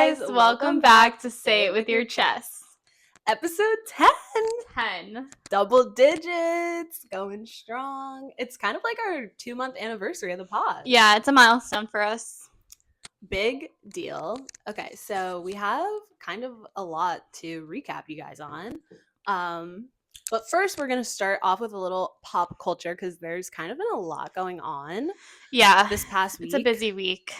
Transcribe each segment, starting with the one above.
guys, welcome back to Say It With Your Chest. Episode 10. 10. Double digits. Going strong. It's kind of like our 2-month anniversary of the pod. Yeah, it's a milestone for us. Big deal. Okay, so we have kind of a lot to recap you guys on. But first, we're going to start off with a little pop culture because there's kind of been a lot going on. Yeah. This past week. It's a busy week.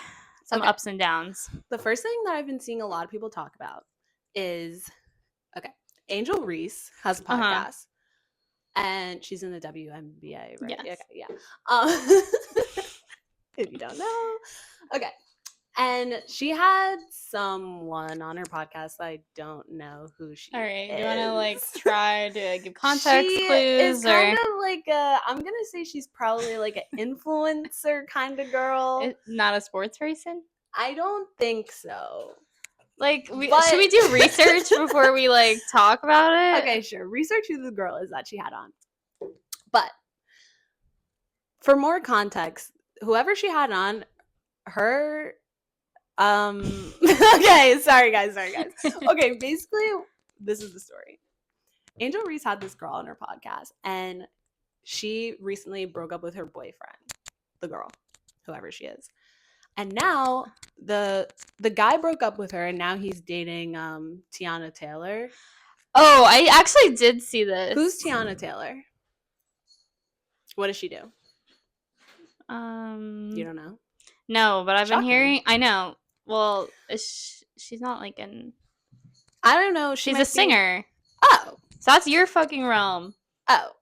Some ups and downs. The first thing that I've been seeing a lot of people talk about is, Angel Reese has a podcast. And she's in the WNBA, right? Yes. Okay, yeah. If you don't know. Okay. And she had someone on her podcast. I don't know who she is. All right. Do you want to try to give context she clues? Is kind of like I'm going to say she's probably like an influencer kind of girl. Not a sports person? I don't think so. Should we do research before we talk about it? Okay, sure. Research who the girl is that she had on. But for more context, whoever she had on, her okay, sorry guys. Okay, basically this is the story. Angel Reese had this girl on her podcast, and she recently broke up with her boyfriend, the girl, whoever she is. And now the guy broke up with her, and now he's dating Tiana Taylor. Oh, I actually did see this. Who's Tiana Taylor? What does she do? You don't know? No, but I've been hearing. I know. Well, she's not in. I don't know. She's a singer. Oh, so that's your fucking realm. Oh,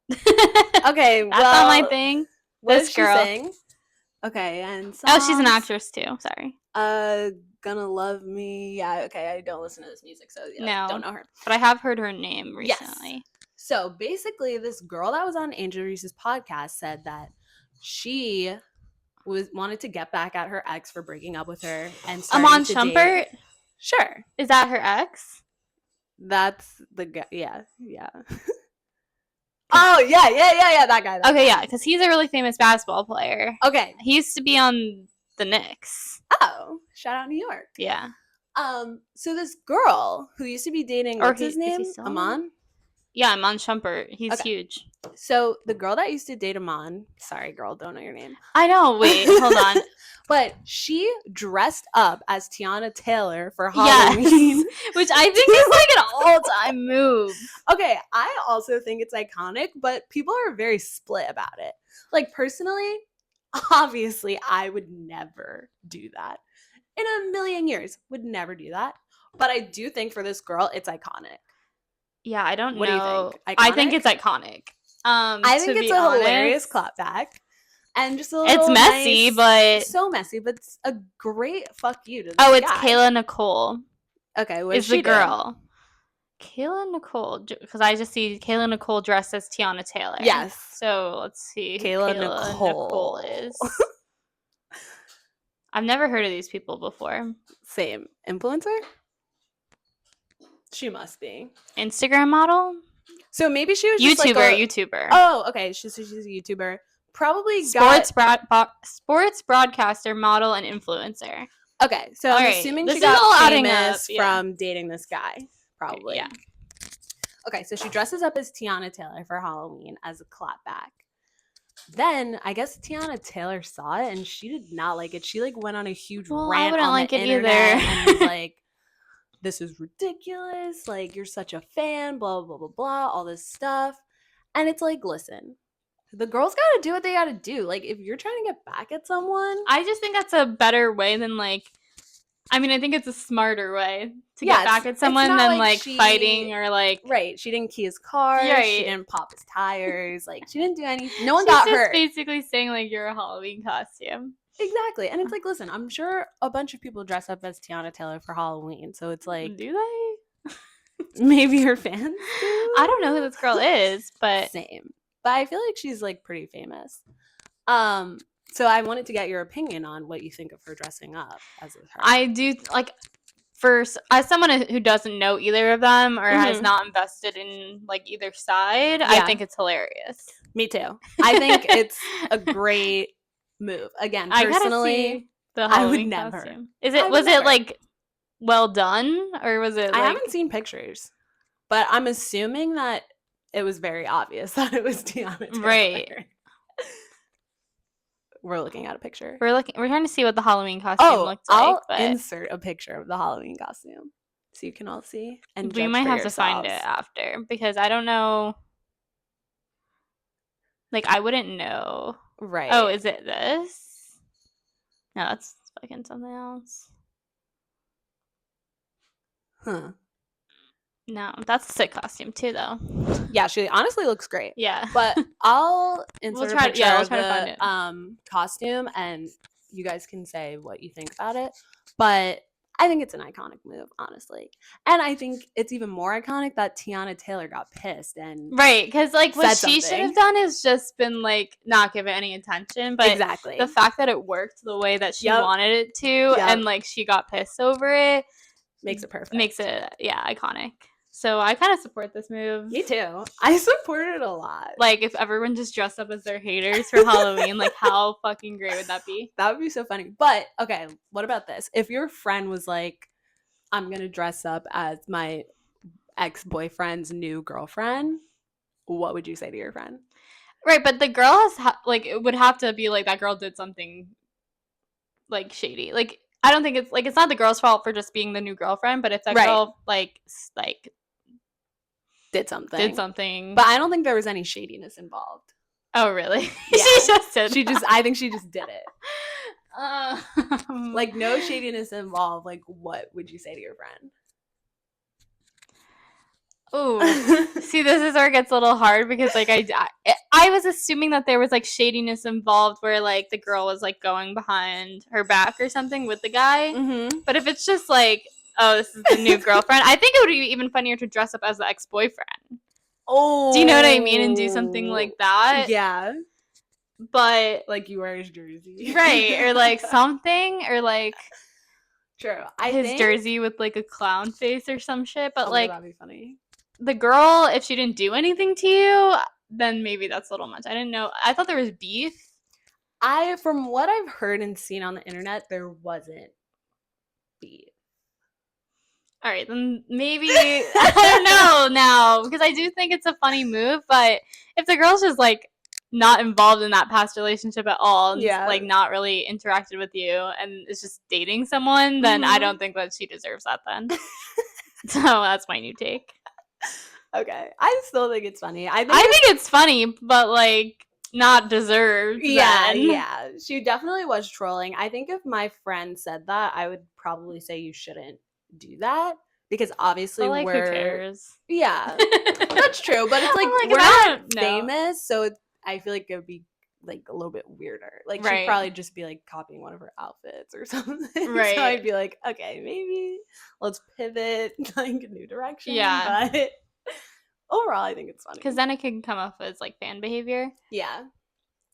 okay. That's not my thing. This girl. She sing? Okay, and songs? Oh, she's an actress too. Sorry. Gonna Love Me. Yeah, okay. I don't listen to this music, so yeah, don't know her. But I have heard her name recently. Yes. So basically, this girl that was on Angel Reese's podcast said that she wanted to get back at her ex for breaking up with her and Amon Shumpert? Sure. Is that her ex? That's the guy. Yeah. Oh, yeah, that guy. Okay, yeah, because he's a really famous basketball player. Okay. He used to be on the Knicks. Oh, shout out New York. Yeah. So this girl who used to be dating, what's his name? Amon? Yeah, Amon Shumpert. He's huge. So the girl that used to date Amon, sorry girl, don't know your name. I know, wait, hold on. But she dressed up as Tiana Taylor for Halloween. Yes. Which I think is an all-time move. Okay, I also think it's iconic, but people are very split about it. Personally, obviously, I would never do that. In a million years, would never do that. But I do think for this girl, it's iconic. Yeah, I don't know. What do you think? Iconic? I think it's iconic. I think it's a hilarious clapback. And just a little it's messy, but so messy, but it's a great fuck you to this guy. It's guy. Kayla Nicole. Okay, what is she the girl? Kayla Nicole, because I just see Kayla Nicole dressed as Tiana Taylor. Yes. So let's see. Kayla Nicole is. I've never heard of these people before. Same. Influencer? She must be. Instagram model? So maybe she was YouTuber. Oh, okay. She's a YouTuber. Probably sports broadcaster, model, and influencer. Okay, so I'm assuming she got famous from dating this guy. Probably. Yeah. Okay, so she dresses up as Tiana Taylor for Halloween as a clapback. Then I guess Tiana Taylor saw it and she did not like it. She went on a huge rant on the internet and was like, "This is ridiculous. You're such a fan. Blah blah blah blah. All this stuff." And it's listen. The girls gotta do what they gotta do. If you're trying to get back at someone, I just think that's a better way than I think it's a smarter way to get back at someone than fighting or right. She didn't key his car. Right. She didn't pop his tires. She didn't do anything. No one got hurt. She's just basically saying you're a Halloween costume. Exactly, and it's listen. I'm sure a bunch of people dress up as Tiana Taylor for Halloween, so it's do they? Maybe her fans do. I don't know who this girl is, but same. But I feel she's pretty famous. So I wanted to get your opinion on what you think of her dressing up as her. I do first, as someone who doesn't know either of them or has not invested in either side, I think it's hilarious. Me too. I think it's a great move. Again, personally, I would never. Was it well done, or was it like... I haven't seen pictures, but I'm assuming that it was very obvious that it was Tiana Taylor. Right. We're looking at a picture. We're trying to see what the Halloween costume looks like. I'll insert a picture of the Halloween costume so you can all see and we might have to find it after, because I don't know. Like, I wouldn't know. Right. Oh, is it this? No, that's fucking something else. Huh. No, that's a sick costume too, though. Yeah, she honestly looks great. Yeah. But I'll insert a picture of try to find it. Costume, and you guys can say what you think about it. But I think it's an iconic move, honestly. And I think it's even more iconic that Tiana Taylor got pissed and right, because like what she should have done is just been like not give it any attention. But exactly, the fact that it worked the way that she wanted it to, and like she got pissed over it, makes it perfect. Makes it iconic. So I kind of support this move. Me too. I support it a lot. Like, if everyone just dressed up as their haters for Halloween, like, how fucking great would that be? That would be so funny. But, okay, what about this? If your friend was like, I'm going to dress up as my ex-boyfriend's new girlfriend, what would you say to your friend? Right, but the girl has, it would have to be, like, that girl did something, like, shady. Like, I don't think it's, like, it's not the girl's fault for just being the new girlfriend, but if that girl, like... did something. But I don't think there was any shadiness involved. Oh, really? Yeah. She just did I think she just did it. Like, no shadiness involved. Like, what would you say to your friend? Ooh. See, this is where it gets a little hard, because, like, I was assuming that there was, like, shadiness involved where, like, the girl was, like, going behind her back or something with the guy. Mm-hmm. But if it's just, like... oh, this is the new girlfriend. I think it would be even funnier to dress up as the ex-boyfriend. Oh. Do you know what I mean? And do something like that. Yeah. But... like, you wear his jersey. Right. Or, like, something. Or, like... true. His jersey with, like, a clown face or some shit. But, like... that'd be funny. The girl, if she didn't do anything to you, then maybe that's a little much. I didn't know. I thought there was beef. From what I've heard and seen on the internet, there wasn't beef. All right, then maybe, I don't know now, because I do think it's a funny move, but if the girl's just, like, not involved in that past relationship at all, and like, not really interacted with you, and is just dating someone, then I don't think that she deserves that then. So that's my new take. Okay, I still think it's funny. I think it's funny, but, like, not deserved. Yeah, yeah. She definitely was trolling. I think if my friend said that, I would probably say you shouldn't do that, because obviously but, like, who cares? Yeah, that's true, but it's like, we're not famous, so I feel like it would be like a little bit weirder. Like, she'd probably just be like copying one of her outfits or something. Right. So I'd be like, okay, maybe let's pivot like a new direction. Yeah. But overall, I think it's funny, because then it can come off as like fan behavior. Yeah,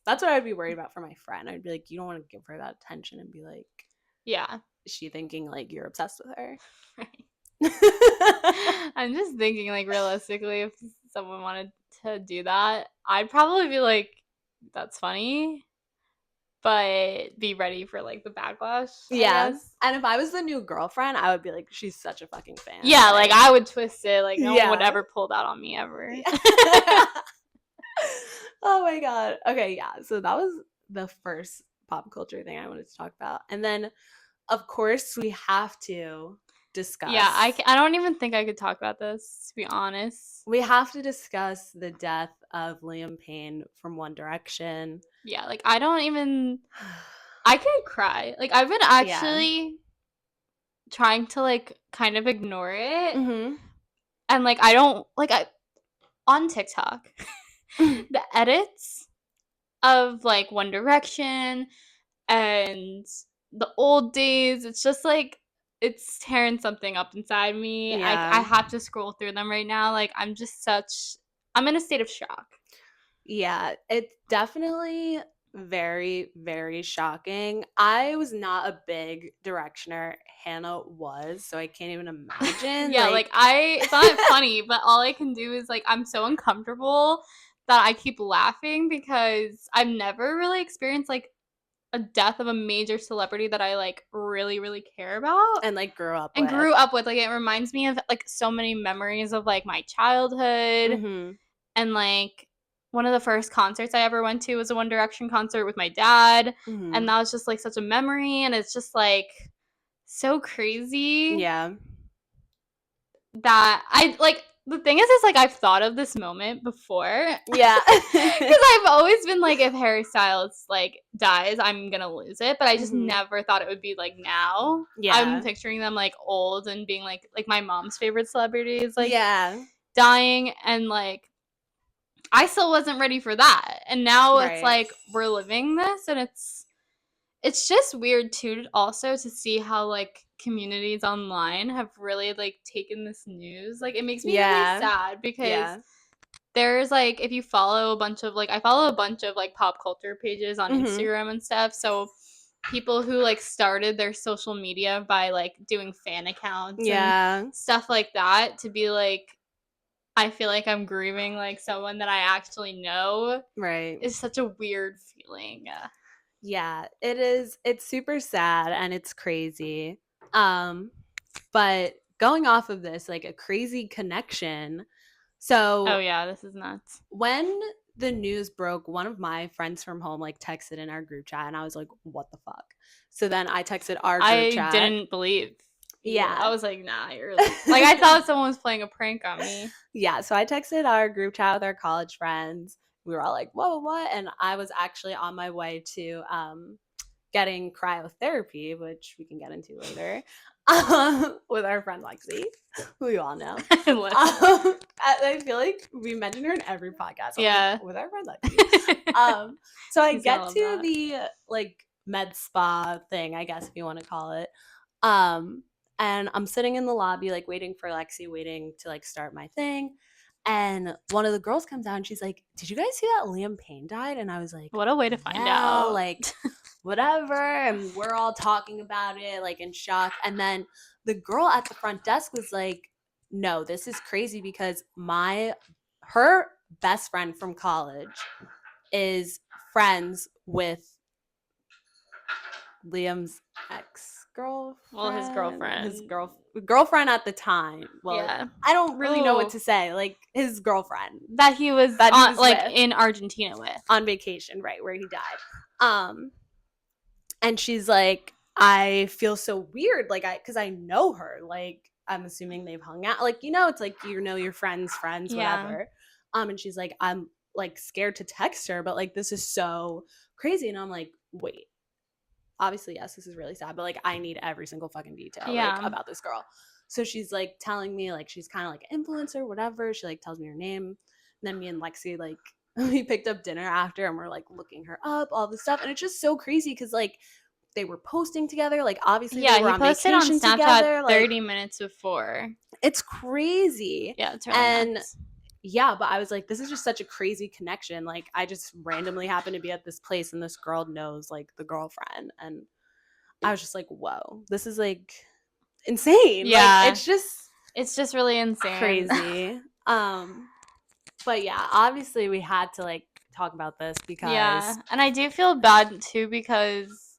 that's what I'd be worried about for my friend. I'd be like, you don't want to give her that attention and be like, yeah, is she thinking like you're obsessed with her? Right. I'm just thinking, like, realistically, if someone wanted to do that, I'd probably be like, that's funny, but be ready for like the backlash. Yeah. And if I was the new girlfriend, I would be like, she's such a fucking fan. Yeah, like I would twist it. Like, no one would ever pull that on me ever. Oh my god. Okay, yeah. So that was the first pop culture thing I wanted to talk about. And then, of course, we have to discuss. Yeah, I don't even think I could talk about this, to be honest. We have to discuss the death of Liam Payne from One Direction. Yeah, like, I could cry. Like, I've been actually trying to, like, kind of ignore it. Mm-hmm. And, like, I don't, like, on TikTok, the edits of, like, One Direction and the old days, it's just, like, it's tearing something up inside me. Yeah. I have to scroll through them right now. Like, I'm in a state of shock. Yeah, it's definitely very, very shocking. I was not a big Directioner. Hannah was, so I can't even imagine. Yeah, it's not funny, but all I can do is, like, I'm so uncomfortable that I keep laughing because I've never really experienced, like, a death of a major celebrity that I like really, really care about and like grew up with. Like it reminds me of like so many memories of like my childhood. And like one of the first concerts I ever went to was a One Direction concert with my dad. And that was just like such a memory, and it's just like so crazy. Yeah. That I like the thing is like I've thought of this moment before. Yeah. Because I've always been like, if Harry Styles like dies, I'm gonna lose it. But I just never thought it would be like now. Yeah. I'm picturing them like old and being like my mom's favorite celebrities like dying, and like I still wasn't ready for that. And now it's like we're living this, and it's just weird too also to see how like communities online have really like taken this news. Like it makes me really sad because there's like, if you follow a bunch of like, I follow a bunch of like pop culture pages on Instagram and stuff, so people who like started their social media by like doing fan accounts and stuff like that, to be like, I feel like I'm grieving like someone that I actually know, is such a weird feeling. Yeah, it is. It's super sad and it's crazy. But going off of this, like a crazy connection. So, oh yeah, this is nuts. When the news broke, one of my friends from home like texted in our group chat, and I was like, "What the fuck?" So then I texted our group chat. I didn't believe. Yeah, I was like, nah, you're like I thought someone was playing a prank on me. Yeah, so I texted our group chat with our college friends. We were all like, "Whoa, what?" And I was actually on my way to getting cryotherapy, which we can get into later, with our friend Lexi, who you all know. I feel like we mention her in every podcast. Yeah, with our friend Lexi. So I get to the like med spa thing, I guess if you want to call it. And I'm sitting in the lobby, like waiting for Lexi, waiting to like start my thing. And one of the girls comes out and she's like, "Did you guys see that Liam Payne died?" And I was like, what a way to find out. Like, whatever. And we're all talking about it, like in shock. And then the girl at the front desk was like, "No, this is crazy because her best friend from college is friends with Liam's ex-girlfriend." Well, his girlfriend. His girlfriend at the time. Well, yeah. I don't really know what to say. Like, his girlfriend. That he was like with, in Argentina with. On vacation, right, where he died. And she's like, "I feel so weird, like, because I know her. Like, I'm assuming they've hung out. Like, you know, it's like, you know your friends, whatever." And she's like, "I'm, like, scared to text her, but, like, this is so crazy." And I'm like, wait. Obviously, yes, this is really sad, but like I need every single fucking detail like about this girl. So she's like telling me like she's kind of like an influencer, whatever. She like tells me her name. And then me and Lexi like we picked up dinner after and we're like looking her up, all this stuff. And it's just so crazy because like they were posting together. Like obviously they were on vacation on Snapchat together. 30 minutes before. It's crazy. Yeah, it's really nuts. Yeah, but I was like, this is just such a crazy connection. Like, I just randomly happened to be at this place and this girl knows, like, the girlfriend. And I was just like, whoa, this is, like, insane. Yeah. Like, it's just really insane. Crazy. But, yeah, obviously we had to, like, talk about this because. Yeah, and I do feel bad, too, because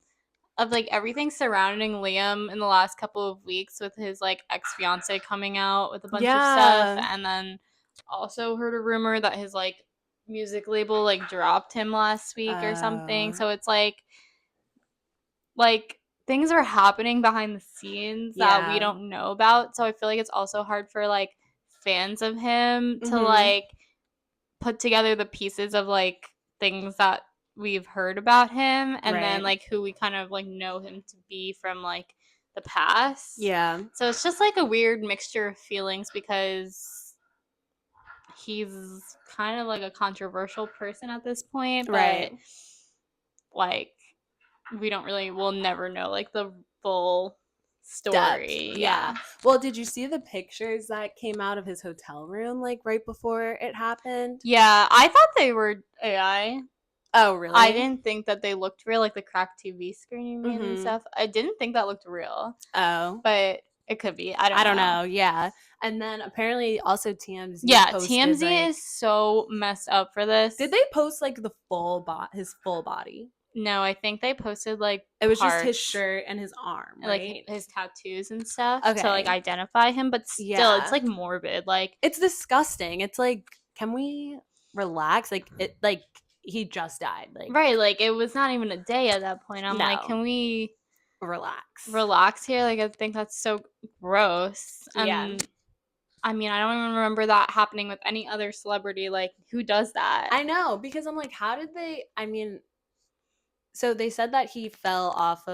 of, like, everything surrounding Liam in the last couple of weeks with his, like, ex-fiance coming out with a bunch of stuff. And then also heard a rumor that his like music label like dropped him last week or something. So it's like things are happening behind the scenes that we don't know about. So I feel like it's also hard for like fans of him to like put together the pieces of like things that we've heard about him and then like who we kind of like know him to be from like the past. Yeah. So it's just like a weird mixture of feelings because he's kind of like a controversial person at this point, but like we'll never know like the full story. Yeah. Well, did you see the pictures that came out of his hotel room like right before it happened? Yeah, I thought they were AI. Oh, really? I didn't think that they looked real, like the cracked TV screen you made and stuff. I didn't think that looked real. Oh. But it could be. I don't know. Yeah. And then apparently also TMZ. Yeah, TMZ is so messed up for this. Did they post like the his full body? No, I think they posted like it was just his shirt and his arm, right? Like his tattoos and stuff to like identify him, but still it's like morbid. Like it's disgusting. It's like, can we relax? Like he just died. Like right, like it was not even a day at that point. I'm like, can we relax here? Like I think that's so gross. And I mean, I don't even remember that happening with any other celebrity. Like, who does that? I know, because I'm like, how did they? I mean, so they said that he fell off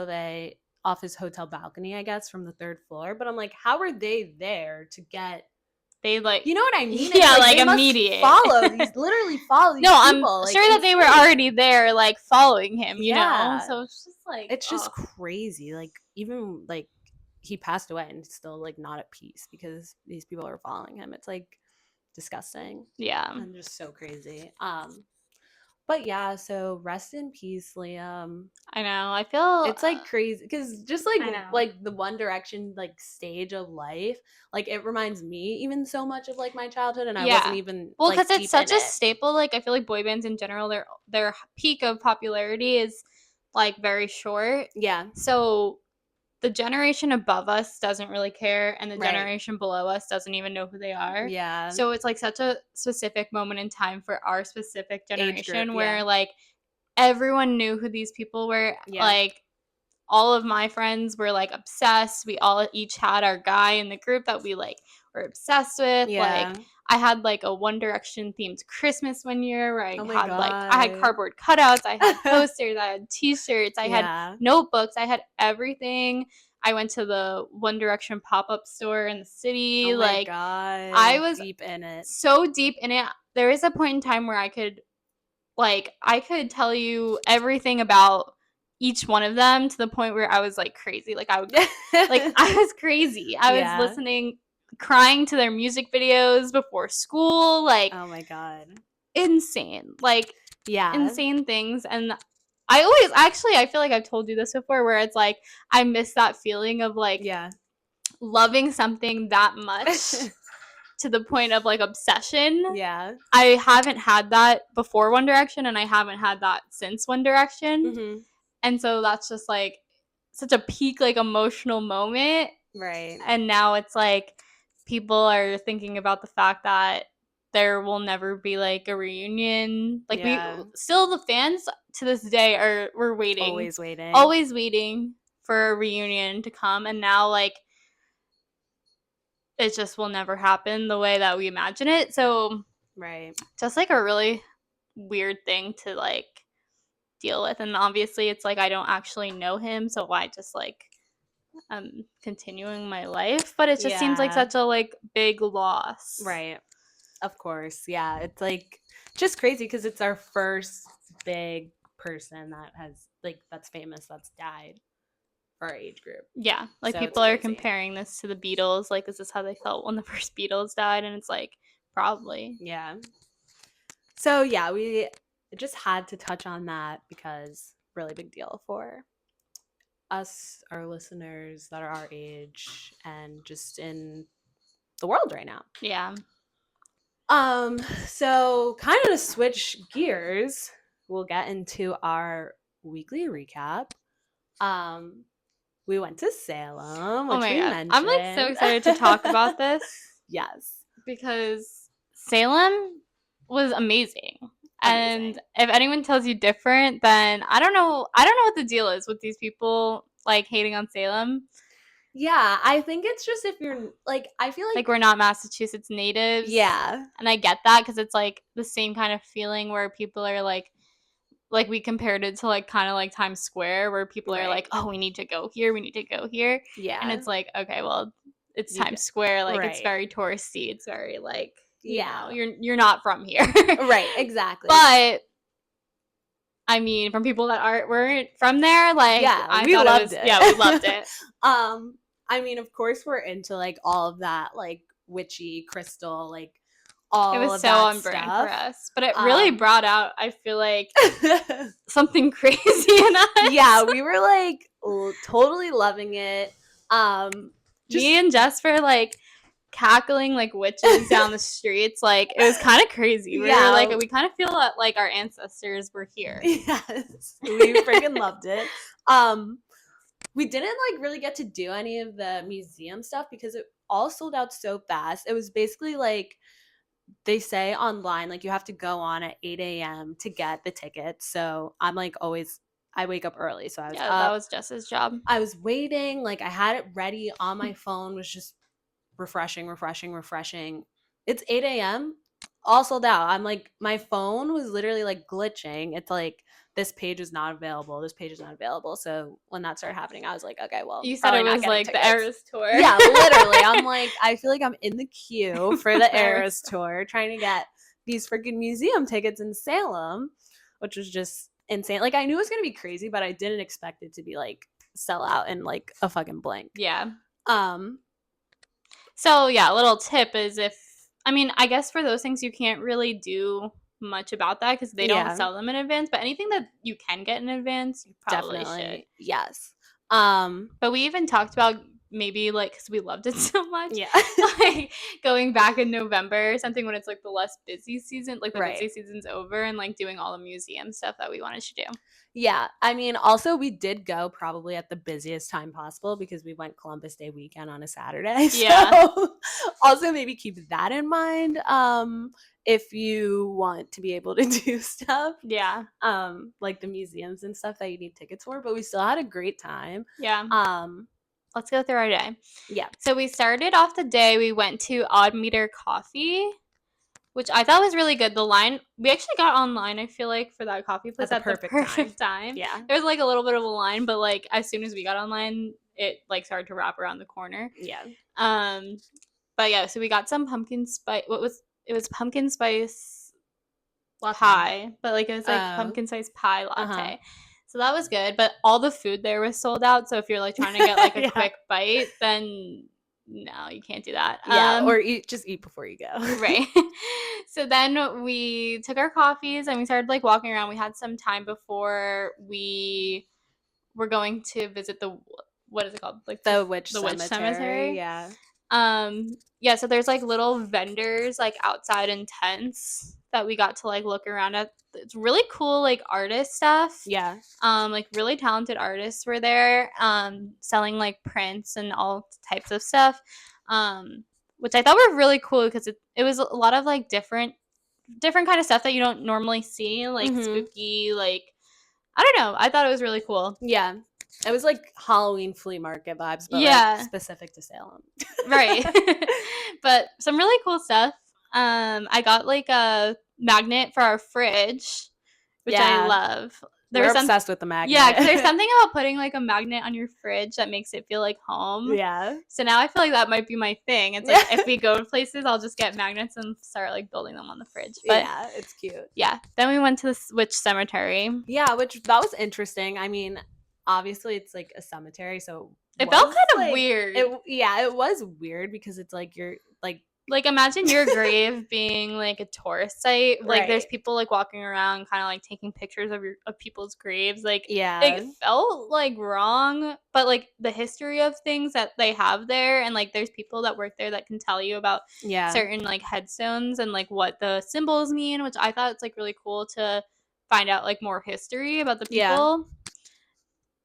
his hotel balcony, I guess, from the 3rd floor. But I'm like, how are they there to get? They like, you know what I mean? Yeah, like immediate. Literally follow these no, people. I'm sure that they were already there, like following him. You know, so it's just like it's just crazy. Like even like he passed away and still like not at peace because these people are following him. It's like disgusting. Yeah, and just so crazy. But yeah, so rest in peace, Liam. I know. I feel it's like crazy because just like the One Direction like stage of life, like it reminds me even so much of like my childhood, and I wasn't even because it's such a staple. Like I feel like boy bands in general, their peak of popularity is like very short. Yeah. So the generation above us doesn't really care, and the generation below us doesn't even know who they are. Yeah. So it's like such a specific moment in time for our specific generation where like everyone knew who these people were. Like all of my friends were like obsessed. We all each had our guy in the group that we like were obsessed with. Like I had like a One Direction themed Christmas one year where I had cardboard cutouts, I had posters, I had t-shirts, I had notebooks, I had everything. I went to the One Direction pop-up store in the city. I was deep in it. So deep in it. There is a point in time where I could tell you everything about each one of them to the point where I was like crazy. Like I was crazy. I was listening, crying to their music videos before school. Like, oh my god, insane. Like, insane things. And I feel like I've told you this before, where it's like I miss that feeling of like loving something that much to the point of like obsession. I haven't had that before One Direction, and I haven't had that since One Direction. And so that's just like such a peak like emotional moment. Right. And now it's like people are thinking about the fact that there will never be like a reunion. Like we still, the fans to this day we're waiting. Always waiting for a reunion to come. And now like it just will never happen the way that we imagine it. So just like a really weird thing to like deal with. And obviously it's like I don't actually know him, so I just like I'm continuing my life, but it just seems like such a like big loss. Right. Of course. Yeah, it's like just crazy because it's our first big person that has like that's famous that's died for our age group. Yeah, like so people are comparing this to the Beatles. Like, is this how they felt when the first Beatles died? And it's like probably. Yeah. So yeah, we just had to touch on that because really big deal for us, our listeners that are our age and just in the world right now. Yeah. So kind of to switch gears, we'll get into our weekly recap. We went to Salem, which we mentioned. I'm like so excited to talk about this. Yes. Because Salem was amazing. And if anyone tells you different, then I don't know what the deal is with these people like hating on Salem. Yeah, I think it's just if you're like, I feel like we're not Massachusetts natives. Yeah. And I get that because it's like the same kind of feeling where people are like we compared it to like kind of like Times Square where people are like, oh, we need to go here. Yeah. And it's like, okay, well, it's Times Square. Like it's very touristy. It's very like, you know, you're not from here. Right, exactly. But I mean, from people that weren't from there, like we loved it. Yeah, we loved it. I mean, of course we're into like all of that like witchy crystal, like all it was of so that on brand stuff. for us. But it really brought out, I feel like, something crazy in us. Yeah, we were like totally loving it. Me and Jess were like cackling like witches down the streets. Like, it was kind of crazy. We were like, we kind of feel like our ancestors were here. Yes, we freaking loved it. We didn't like really get to do any of the museum stuff because it all sold out so fast. It was basically like, they say online, like, you have to go on at 8 a.m. to get the tickets. So I'm like, always, I wake up early. So I was up. That was Jess's job. I was waiting. Like, I had it ready on my phone, was just refreshing. It's 8 a.m. all sold out. I'm like, my phone was literally like glitching. It's like, this page is not available. So when that started happening, I was like, okay, well, you said it was like tickets. The Eras tour. Yeah, literally. I'm like, I feel like I'm in the queue for the Eras tour trying to get these freaking museum tickets in Salem, which was just insane. Like, I knew it was gonna be crazy, but I didn't expect it to be like sell out in like a fucking blink. Yeah. So yeah, a little tip is I guess for those things you can't really do much about that because they don't sell them in advance, but anything that you can get in advance, you probably should. Yes. But we even talked about maybe like, because we loved it so much, like going back in November or something when it's like the less busy season, like the busy season's over, and like doing all the museum stuff that we wanted to do. Yeah, I mean, also we did go probably at the busiest time possible because we went Columbus Day weekend on a Saturday. Yeah. So also maybe keep that in mind if you want to be able to do stuff. Yeah. Like the museums and stuff that you need tickets for, but we still had a great time. Yeah. Let's go through our day. Yeah. So we started off the day, we went to Odd Meter Coffee, which I thought was really good. The line, we actually got online, I feel like, for that coffee place at the perfect time. Yeah. There was like a little bit of a line, but like as soon as we got online, it like started to wrap around the corner. Yeah. But yeah, so we got some pumpkin spice. It was pumpkin spice pie, but like it was like pumpkin spice pie latte. So that was good, but all the food there was sold out. So if you're like trying to get like a quick bite, then no, you can't do that. Yeah, or just eat before you go. Right. So then we took our coffees and we started like walking around. We had some time before we were going to visit what is it called? Like the witch cemetery. Yeah. Yeah, so there's like little vendors like outside in tents that we got to like look around at. It's really cool, like artist stuff. Yeah. Like really talented artists were there, selling like prints and all types of stuff. Which I thought were really cool because it was a lot of like different kind of stuff that you don't normally see, like spooky, like I don't know. I thought it was really cool. Yeah. It was like Halloween flea market vibes, but like specific to Salem. Right. But some really cool stuff. I got like a magnet for our fridge, which I love. We're obsessed with the magnet. Yeah, because there's something about putting like a magnet on your fridge that makes it feel like home. Yeah. So now I feel like that might be my thing. It's like if we go to places, I'll just get magnets and start like building them on the fridge. But yeah, it's cute. Yeah. Then we went to the witch cemetery. Yeah, that was interesting. I mean, obviously it's like a cemetery, so it felt kind of weird. It was weird because it's like you're like imagine your grave being like a tourist site. Like there's people like walking around kind of like taking pictures of people's graves. Like it felt like wrong, but like the history of things that they have there, and like there's people that work there that can tell you about certain like headstones and like what the symbols mean, which I thought it's like really cool to find out like more history about the people.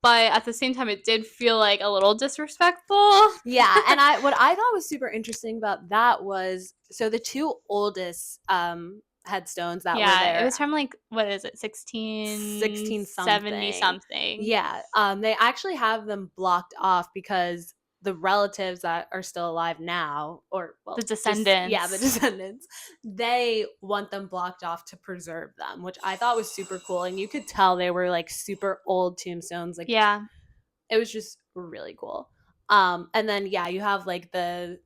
But at the same time, it did feel like a little disrespectful. Yeah, and what I thought was super interesting about that was, so the two oldest headstones that were there. It was from like, what is it, 1670 something. Yeah, they actually have them blocked off because the relatives that are still alive now, or the descendants. The descendants, they want them blocked off to preserve them, which I thought was super cool. And you could tell they were like super old tombstones. Like, yeah, it was just really cool. And then you have like the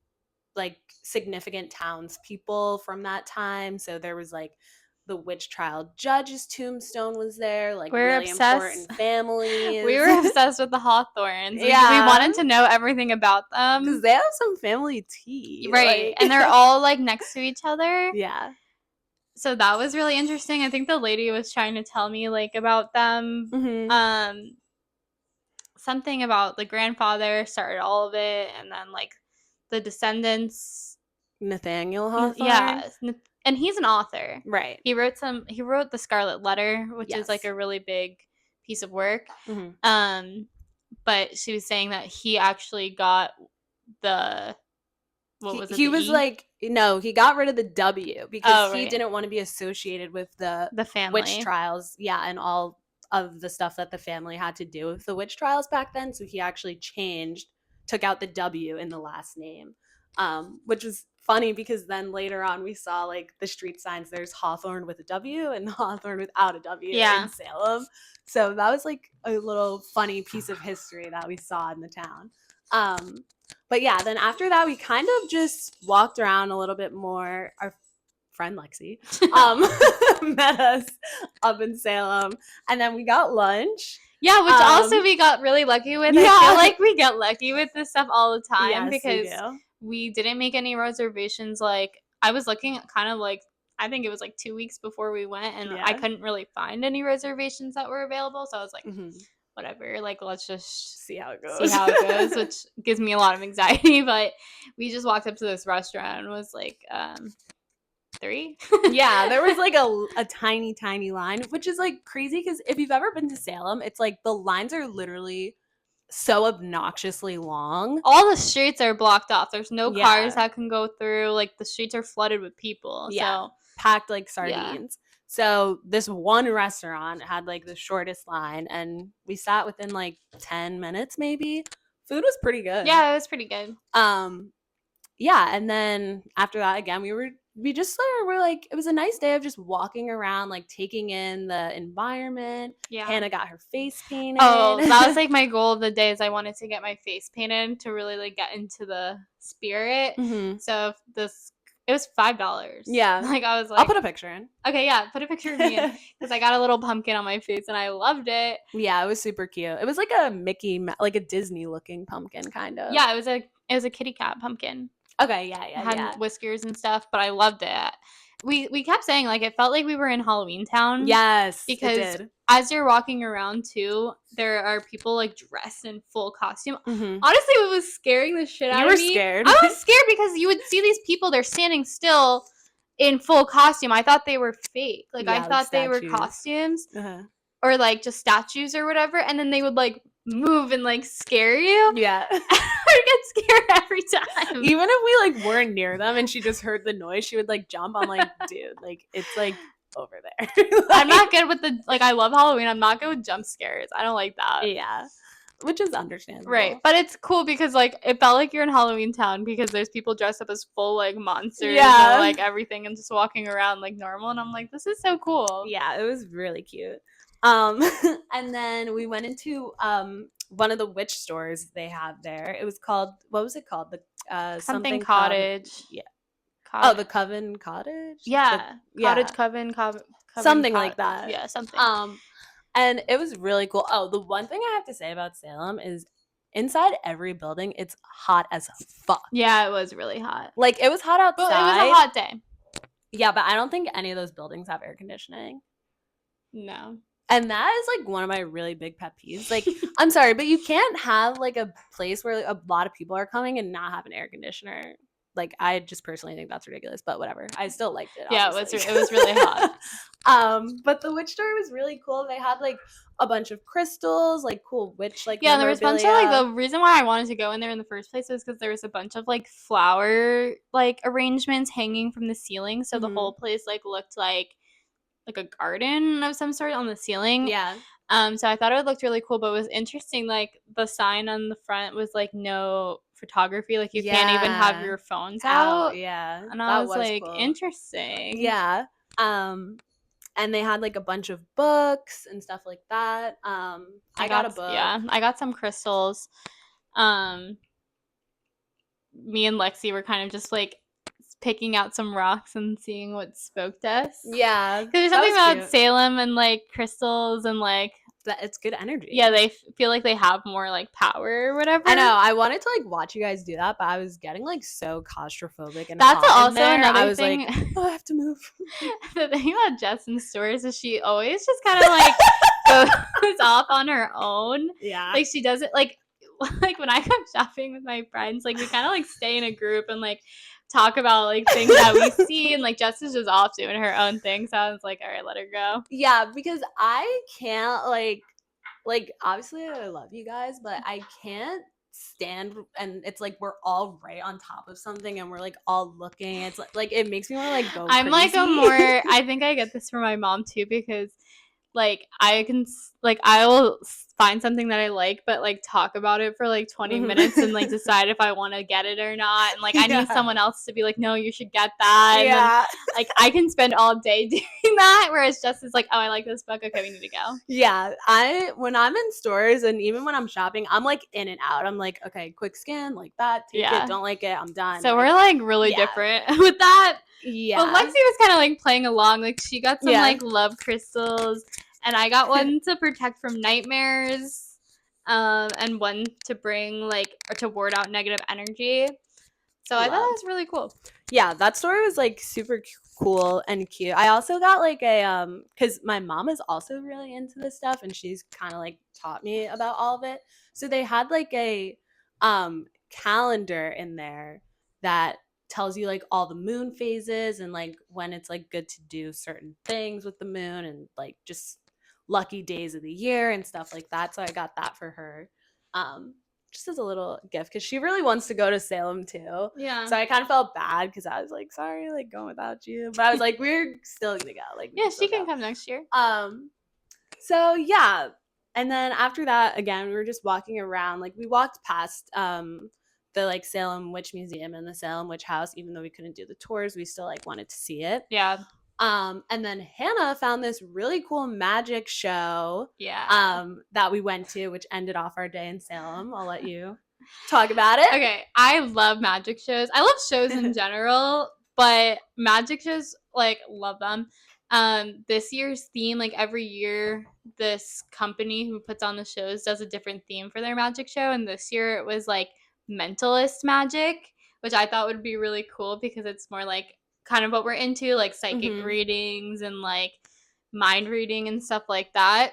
like significant townspeople from that time. So there was like the witch trial judge's tombstone was there, like we're really obsessed. Important families. We were obsessed with the Hawthorns. We wanted to know everything about them because they have some family tea, right? Like. And they're all like next to each other. Yeah. So that was really interesting. I think the lady was trying to tell me like about them. Something about the grandfather started all of it, and then like the Descendants. Nathaniel Hawthorne. Yeah, and he's an author. Right. He wrote The Scarlet Letter, which is like a really big piece of work. Mm-hmm. But she was saying that he actually got the he was like, no, he got rid of the W because he didn't want to be associated with the family witch trials. Yeah, and all of the stuff that the family had to do with the witch trials back then. So he actually took out the W in the last name, which was funny because then later on we saw like the street signs. There's Hawthorne with a W and Hawthorne without a W in Salem. So that was like a little funny piece of history that we saw in the town. But yeah, then after that, we kind of just walked around a little bit more. Our friend Lexi met us up in Salem, and then we got lunch. Yeah, which also we got really lucky with. Yeah. I feel like we get lucky with this stuff all the time because we didn't make any reservations. Like, I was looking at kind of like, I think it was like 2 weeks before we went, and I couldn't really find any reservations that were available. So I was like, whatever, like, let's just see how it goes, which gives me a lot of anxiety. But we just walked up to this restaurant and was like, 3. Yeah, there was like a tiny line, which is like crazy because if you've ever been to Salem, it's like the lines are literally so obnoxiously long. All the streets are blocked off. There's no cars that can go through. Like, the streets are flooded with people. So packed like sardines. So this one restaurant had like the shortest line, and we sat within like 10 minutes maybe. Food was pretty good. Yeah, it was pretty good. Yeah, and then after that, again, we just sort of were like, it was a nice day of just walking around, like taking in the environment. Yeah. Hannah got her face painted. Oh, that was like my goal of the day, is I wanted to get my face painted to really like get into the spirit. Mm-hmm. So it was $5. Yeah. Like, I was like, I'll put a picture in. Okay, yeah, put a picture of me in, because I got a little pumpkin on my face and I loved it. Yeah, it was super cute. It was like a like a Disney looking pumpkin kind of. Yeah, it was a kitty cat pumpkin. Okay, yeah. It had whiskers and stuff, but I loved it. We kept saying, like, it felt like we were in Halloween Town. Yes, because it did. As you're walking around too, there are people like dressed in full costume. Mm-hmm. Honestly, it was scaring the shit out of me. You were scared. I was scared because you would see these people, they're standing still in full costume. I thought they were fake. Like, I thought they were costumes. Uh-huh. Or like just statues or whatever, and then they would like move and like scare you. Yeah. I get scared every time. Even if we like weren't near them and she just heard the noise, she would like jump. I'm like, dude, like, it's like over there. Like, I'm not good with I love Halloween. I'm not good with jump scares. I don't like that. Yeah. Which is understandable. Right. But it's cool because like it felt like you're in Halloween Town because there's people dressed up as full like monsters and like everything and just walking around like normal, and I'm like, this is so cool. Yeah, it was really cute. And then we went into one of the witch stores they have there. It was called, what was it called? The something cottage. The Coven Cottage. Yeah, Cottage Coven something like that. Yeah, something. And it was really cool. Oh, the one thing I have to say about Salem is inside every building, it's hot as fuck. Yeah, it was really hot. Like, it was hot outside. But it was a hot day. Yeah, but I don't think any of those buildings have air conditioning. No. And that is like one of my really big pet peeves. Like, I'm sorry, but you can't have like a place where like, a lot of people are coming and not have an air conditioner. Like, I just personally think that's ridiculous, but whatever. I still liked it. Yeah, it was really hot. But the witch store was really cool. They had like a bunch of crystals, like cool witch like there was a bunch of like, the reason why I wanted to go in there in the first place was because there was a bunch of like flower like arrangements hanging from the ceiling, so the whole place like looked like a garden of some sort on the ceiling. Yeah. So I thought it looked really cool, but it was interesting. Like, the sign on the front was like no photography. Like, you can't even have your phones out. Yeah. And I was like, cool. Interesting. Yeah. And they had like a bunch of books and stuff like that. I got a book. Yeah. I got some crystals. Me and Lexi were kind of just like picking out some rocks and seeing what spoke to us. Yeah. Because there's something about cute. Salem and like crystals and like that it's good energy. Yeah, they feel like they have more like power or whatever. I know. I wanted to like watch you guys do that, but I was getting like so claustrophobic and that's also there. Another I was thing. Like, oh, I have to move. The thing about Jess in stores is she always just kind of like goes off on her own. Yeah. Like, she doesn't like like when I go shopping with my friends, like we kind of like stay in a group and like talk about like things that we see, and like Jess is just off doing her own thing, so I was like, all right, let her go. Yeah, because I can't like obviously I love you guys, but I can't stand, and it's like we're all right on top of something and we're like all looking. It's like it makes me want to like go I'm crazy. like a more, I think I get this from my mom too, because like I can like I will find something that I like, but like talk about it for like 20 minutes and like decide if I want to get it or not, and like I need someone else to be like, no, you should get that. And then like I can spend all day doing that, whereas Jess is like, oh, I like this book, okay, we need to go. Yeah, when I'm in stores and even when I'm shopping, I'm like in and out. I'm like, okay, quick scan, like that, take it, don't like it, I'm done. So like, we're like really different with that. Yeah. But Lexi was kind of like playing along. Like she got some like love crystals, and I got one to protect from nightmares, and one to bring like or to ward out negative energy. So I thought that was really cool. Yeah, that story was like super cool and cute. I also got like a because my mom is also really into this stuff, and she's kind of like taught me about all of it. So they had like a calendar in there that tells you like all the moon phases and like when it's like good to do certain things with the moon and like just lucky days of the year and stuff like that. So I got that for her. Just as a little gift because she really wants to go to Salem too. Yeah. So I kind of felt bad because I was like, sorry, like going without you. But I was like, we're still gonna go. Like, yeah, she can come next year. So yeah. And then after that, again, we were just walking around. Like we walked past the like Salem Witch Museum and the Salem Witch House, even though we couldn't do the tours, we still like wanted to see it. Yeah. And then Hannah found this really cool magic show that we went to, which ended off our day in Salem. I'll let you talk about it. Okay, I love magic shows. I love shows in general, but magic shows, like, love them. This year's theme, like every year, this company who puts on the shows does a different theme for their magic show, and this year it was like mentalist magic, which I thought would be really cool because it's more like kind of what we're into, like psychic readings and like mind reading and stuff like that.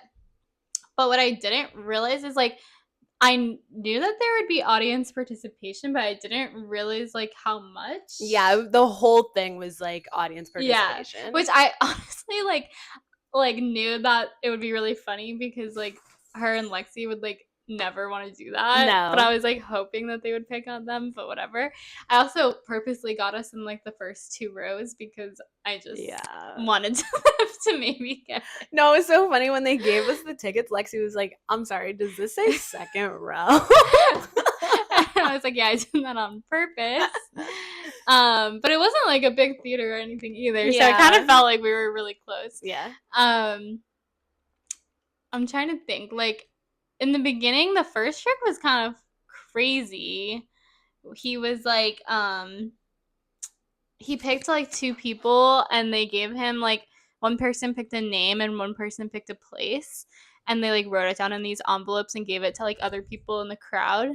But what I didn't realize is like I knew that there would be audience participation, but I didn't realize like how much. Yeah, the whole thing was like audience participation. Yeah, which I honestly like knew that it would be really funny because like her and Lexi would like never want to do that. No. But I was like hoping that they would pick on them, but whatever. I also purposely got us in like the first 2 rows because I just wanted to maybe get it. No, it was so funny when they gave us the tickets. Lexi was like, I'm sorry, does this say second row? I was like, yeah, I did that on purpose. But it wasn't like a big theater or anything either. So I kind of felt like we were really close. Yeah. I'm trying to think. Like in the beginning, the first trick was kind of crazy. He was like, he picked like 2 people and they gave him like one person picked a name and one person picked a place. And they like wrote it down in these envelopes and gave it to like other people in the crowd.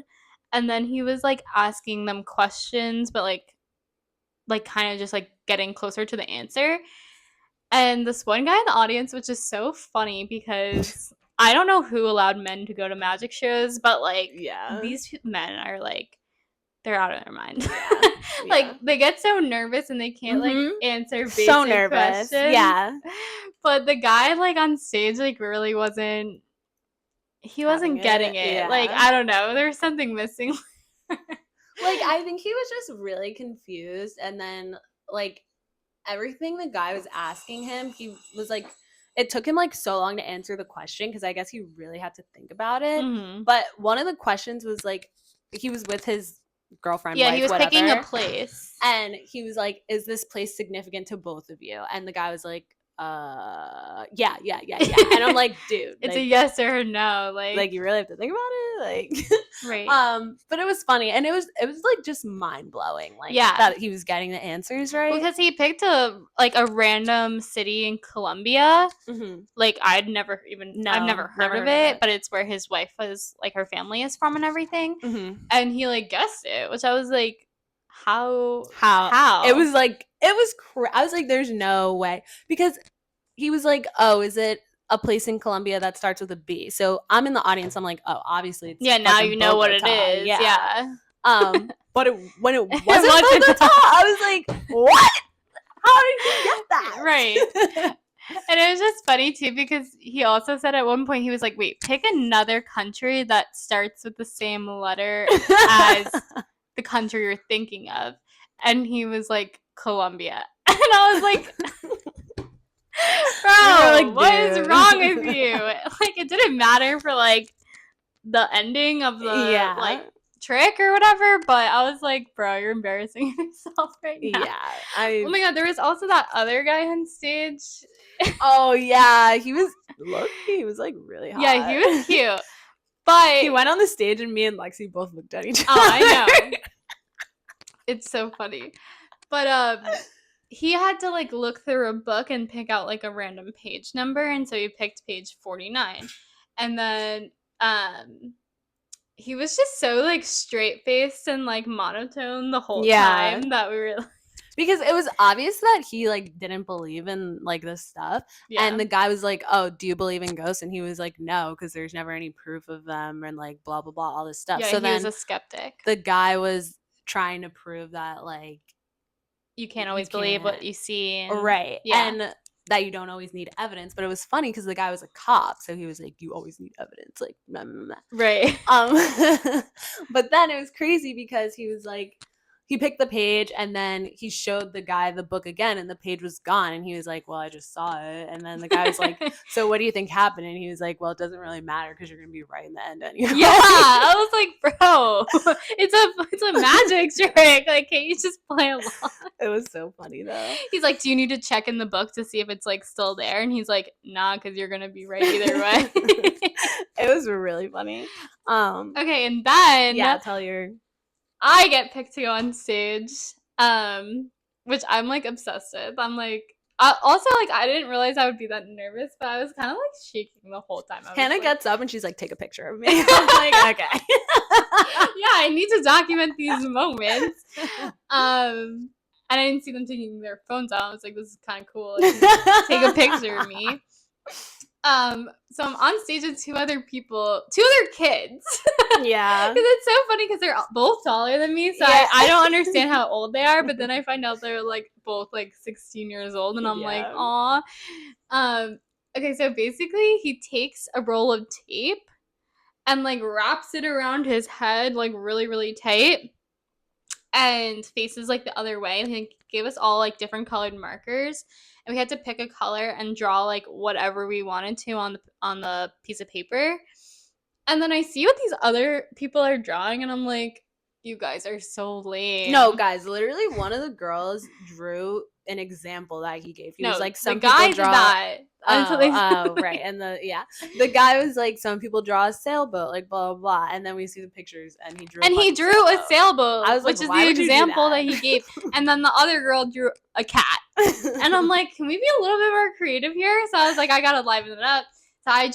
And then he was like asking them questions, but like kind of just like getting closer to the answer. And this one guy in the audience, which is so funny because I don't know who allowed men to go to magic shows, but like these men are like, they're out of their mind. Like they get so nervous and they can't like answer basic questions. Yeah. But the guy like on stage like really wasn't getting it. Yeah. Like I don't know, there's something missing. Like I think he was just really confused, and then like everything the guy was asking him, he was like, it took him like so long to answer the question because I guess he really had to think about it. But one of the questions was like, he was with his girlfriend, wife, he was whatever, picking a place, and he was like, is this place significant to both of you? And the guy was like, yeah. And I'm like, dude, it's like, a yes or a no. Like you really have to think about it, like right. But it was funny, and it was like just mind blowing, like that he was getting the answers right because he picked a random city in Colombia. Like I've never heard of it, but it's where his wife was, like her family is from and everything. And he like guessed it, which I was like, how it was like I was like, there's no way, because he was like, oh, is it a place in Colombia that starts with a B. So I'm in the audience. I'm like, oh, obviously it's now you know Bogota. What it is. Yeah. But when it wasn't Bogota, I was like, what? How did you get that? Right. And it was just funny too because he also said at one point he was like, wait, pick another country that starts with the same letter as the country you're thinking of. And he was like, Colombia. And I was like, bro, what is wrong with you? Like, it didn't matter for like the ending of the like trick or whatever, but I was like, bro, you're embarrassing yourself right now. Yeah. Oh my god, there was also that other guy on stage. Oh yeah, he was like really hot. Yeah, he was cute. But he went on the stage and me and Lexi both looked at each other. Oh, I know. It's so funny. But he had to like look through a book and pick out like a random page number, and so he picked page 49. And then he was just so like straight-faced and like monotone the whole time that we were like, because it was obvious that he like didn't believe in like this stuff. And the guy was like, oh, do you believe in ghosts? And he was like, no, because there's never any proof of them and like blah blah blah, all this stuff. So he was a skeptic. The guy was trying to prove that like you can't always believe what you see, right? And that you don't always need evidence. But it was funny because the guy was a cop, so he was like, you always need evidence, like blah, blah, blah. Right. But then it was crazy because he was like, he picked the page and then he showed the guy the book again and the page was gone. And he was like, well, I just saw it. And then the guy was like, so what do you think happened? And he was like, well, it doesn't really matter because you're going to be right in the end anyway. Yeah. I was like, bro, it's a magic trick. Like, can't you just play along? It was so funny though. He's like, do you need to check in the book to see if it's like still there? And he's like, nah, because you're going to be right either way. It was really funny. Okay. And then. Yeah, tell your. I get picked to go on stage, which I'm like obsessed with. I'm like, also like I didn't realize I would be that nervous, but I was kind of like shaking the whole time. Hannah gets up and she's like, take a picture of me. I'm like, okay. Yeah, I need to document these moments. And I didn't see them taking their phones out. I was like, this is kind of cool. Like, take a picture of me. So I'm on stage with two other kids. Yeah. Because it's so funny because they're both taller than me, so I don't understand how old they are, but then I find out they're like both like 16 years old, and I'm like, aw. Okay, so basically he takes a roll of tape and like wraps it around his head like really, really tight and faces like the other way. And he gave us all like different colored markers. And we had to pick a color and draw like whatever we wanted to on the piece of paper. And then I see what these other people are drawing, and I'm like, you guys are so lame. No, guys, literally one of the girls drew an example that he gave. He was like, some the guy people draw. Did that. Oh, right. And the guy was like, some people draw a sailboat, like blah blah blah. And then we see the pictures, and he drew. A sailboat, which is the example that he gave. And then the other girl drew a cat. And I'm like, can we be a little bit more creative here? So I was like, I gotta liven it up. So I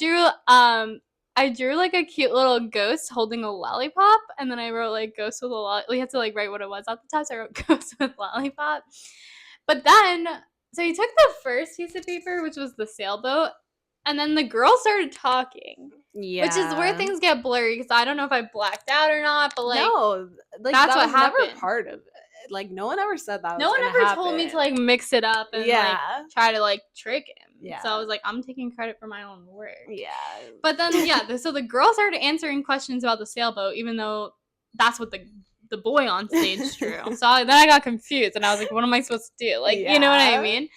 drew like a cute little ghost holding a lollipop, and then I wrote like ghost with a lollipop. We had to like write what it was at the top, so I wrote ghost with lollipop. But then, so he took the first piece of paper, which was the sailboat, and then the girl started talking. Yeah. Which is where things get blurry, because I don't know if I blacked out or not, but like, no, like that's what happened. Never part of it. Like, no one ever said that. No one ever told me to like mix it up and like try to like trick him. Yeah. So I was like, I'm taking credit for my own work. Yeah. But then so the girl started answering questions about the sailboat, even though that's what the boy on stage drew. So then I got confused, and I was like, what am I supposed to do? Like, you know what I mean?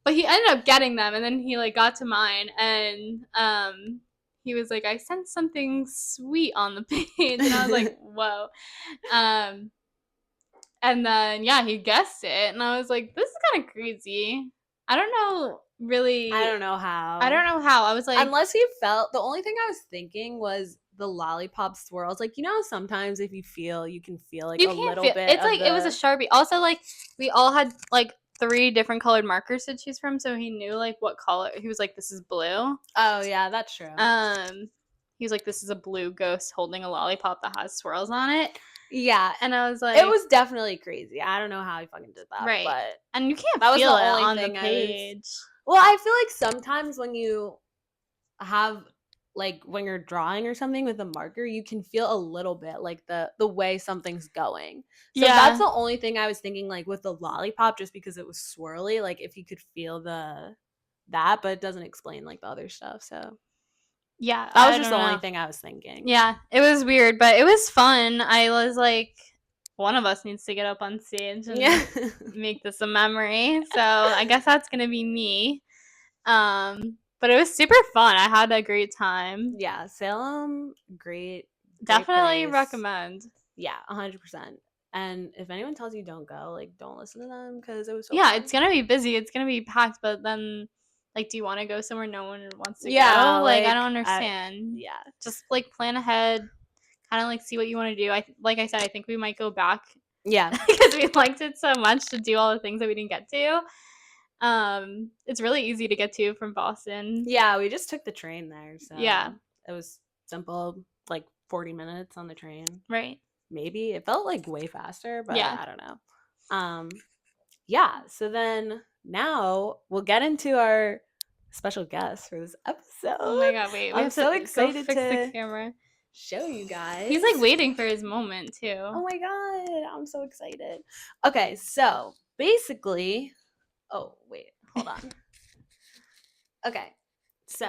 But he ended up getting them, and then he like got to mine, and he was like, I sensed something sweet on the page, and I was like, whoa. And then, he guessed it. And I was like, this is kind of crazy. I don't know, really. I don't know how. I was like. Unless he felt. The only thing I was thinking was the lollipop swirls. Like, you know, sometimes if you can feel like a little bit. It's like, it was a Sharpie. Also, like, we all had, like, 3 different colored markers to choose from. So he knew, like, what color. He was like, this is blue. Oh, yeah, that's true. He was like, this is a blue ghost holding a lollipop that has swirls on it. Yeah, and I was like, it was definitely crazy. I don't know how he fucking did that, right? But and you can't feel it on the page. Well, I feel like sometimes when you have like when you're drawing or something with a marker, you can feel a little bit like the way something's going. So that's the only thing I was thinking, like with the lollipop, just because it was swirly, like if you could feel that, but it doesn't explain like the other stuff. So yeah, that was just the only thing I was thinking. Yeah, it was weird, but it was fun. I was like, one of us needs to get up on stage and make this a memory. So I guess that's gonna be me. But it was super fun. I had a great time. Yeah, Salem, great Definitely place. recommend. Yeah, 100%. And if anyone tells you don't go, like, don't listen to them because it was so Yeah, fun. it's gonna be busy. It's gonna be packed. But then, like, do you want to go somewhere no one wants to go? Like, I don't understand. Just like plan ahead. Kind of like see what you want to do. Like I said, I think we might go back. Yeah, because we liked it so much to do all the things that we didn't get to. It's really easy to get to from Boston. Yeah, we just took the train there, so yeah, it was simple, like 40 minutes on the train. Right. Maybe it felt like way faster, but yeah. I don't know. Yeah. So then now we'll get into our special guest for this episode. Oh my god! Wait, I'm so excited go fix to the camera. Show you guys. He's like waiting for his moment too. Oh my god, I'm so excited. Okay, so basically, oh wait, hold on. Okay, so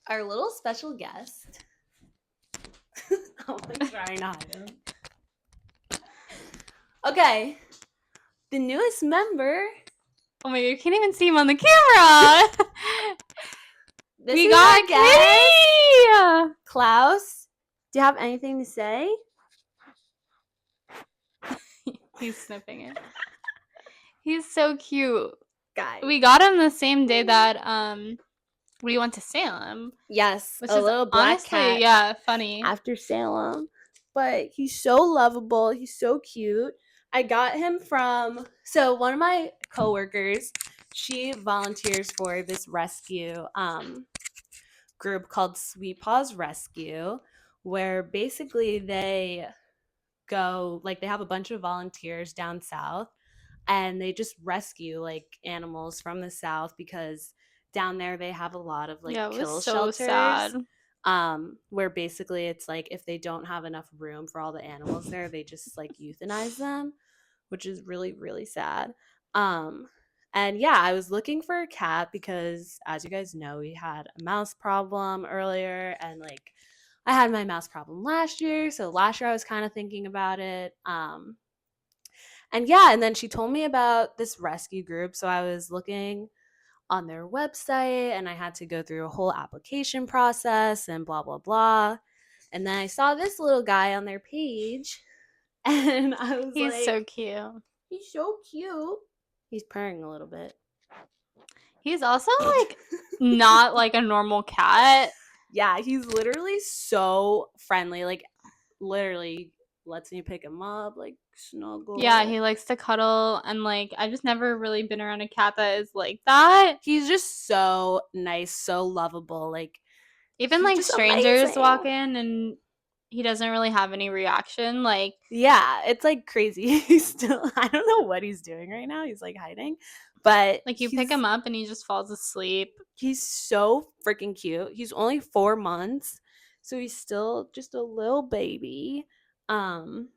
our little special guest. I'm like trying to hide him. Okay, the newest member. Oh my god, you can't even see him on the camera. We got Kitty! Klaus, do you have anything to say? He's sniffing it. He's so cute. Guys. We got him the same day that we went to Salem. Yes, which a is little black honestly, cat. Yeah, funny. After Salem. But he's so lovable. He's so cute. I got him from, so one of my coworkers, she volunteers for this rescue group called Sweet Paws Rescue, where basically they go, like they have a bunch of volunteers down south and they just rescue like animals from the south because down there they have a lot of like kill shelters. Sad. Where basically it's like if they don't have enough room for all the animals there, they just like euthanize them, which is really, really sad. And yeah, I was looking for a cat because as you guys know, we had a mouse problem earlier, and like I had my mouse problem last year, so last year I was kind of thinking about it. And yeah, and then she told me about this rescue group, so I was looking on their website and I had to go through a whole application process and blah blah blah. And then I saw this little guy on their page and I was He's so cute. He's so cute. He's purring a little bit. He's also like not like a normal cat. Yeah, he's literally so friendly. Like literally lets me pick him up, like snuggle. Yeah, he likes to cuddle, and like I've just never really been around a cat that is like that. He's just so nice, so lovable. Like even like strangers walk in and he doesn't really have any reaction. Like yeah, it's like crazy. He's still, I don't know what he's doing right now. He's like hiding. But like you pick him up and he just falls asleep. He's so freaking cute. He's only 4 months, so he's still just a little baby. And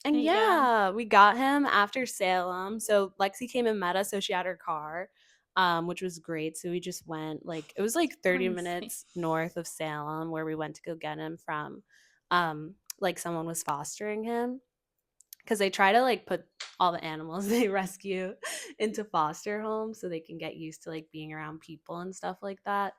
yeah, we got him after Salem. So Lexi came and met us, so she had her car, which was great. So we just went, like, it was like 30 minutes north of Salem where we went to go get him from, like someone was fostering him. Because they try to like put all the animals they rescue into foster homes so they can get used to like being around people and stuff like that.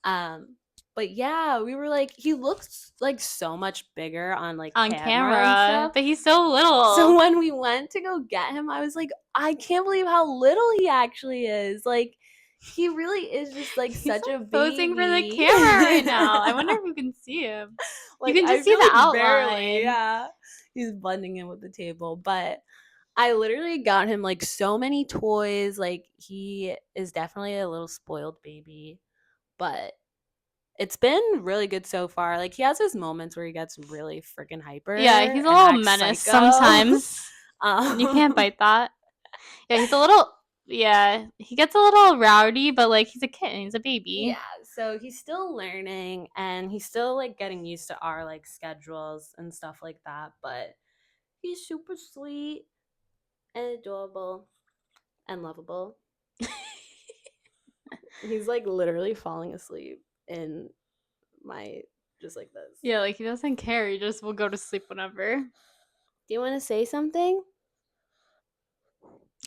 But yeah, we were like, he looks like so much bigger on camera and stuff. But he's so little. So when we went to go get him, I was like, I can't believe how little he actually is. Like, he really is just like such a baby. Posing for the camera right now. I wonder if you can see him. Like, you can just see the outline. Barely, yeah, he's blending in with the table, but I literally got him like so many toys. Like, he is definitely a little spoiled baby, but it's been really good so far. Like, he has his moments where he gets really freaking hyper. Yeah, he's a little menace sometimes. You can't bite that. Yeah, he's a little Yeah, he gets a little rowdy, but like he's a kitten, he's a baby. Yeah, so he's still learning and he's still like getting used to our like schedules and stuff like that, but he's super sweet and adorable and lovable. He's like literally falling asleep in my just like this. Yeah, like he doesn't care. He just will go to sleep whenever. Do you want to say something?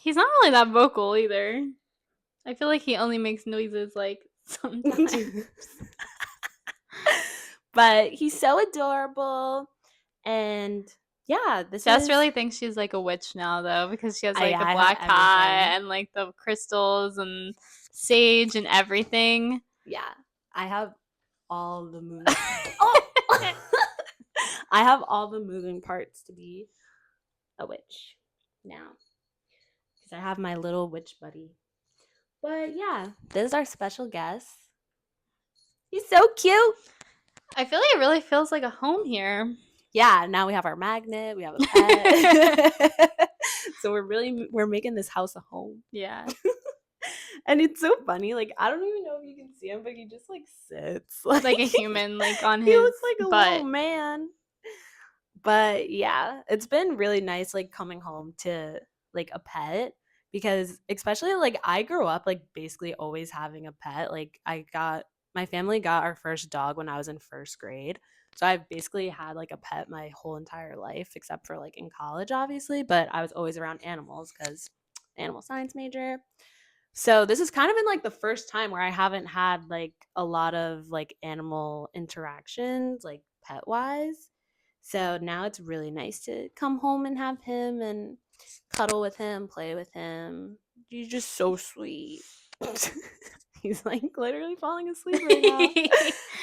He's not really that vocal either. I feel like he only makes noises like sometimes. But he's so adorable. And yeah, Jess really thinks she's like a witch now though, because she has like yeah, a black hat and like the crystals and sage and everything. Yeah, I have all the moving I have all the moving parts to be a witch now. Because I have my little witch buddy. But yeah, this is our special guest. He's so cute. I feel like it really feels like a home here. Yeah, now we have our magnet, we have a pet. So we're making this house a home. Yeah. And it's so funny. Like, I don't even know if you can see him, but he just like sits like a human, like on his he looks like a butt. little man. But yeah, it's been really nice like coming home to like a pet, because especially like I grew up like basically always having a pet. Like my family got our first dog when I was in first grade. So I've basically had like a pet my whole entire life, except for like in college, obviously. But I was always around animals because animal science major. So this has kind of been like the first time where I haven't had like a lot of like animal interactions, like pet wise. So now it's really nice to come home and have him and cuddle with him, play with him. He's just so sweet. He's like literally falling asleep right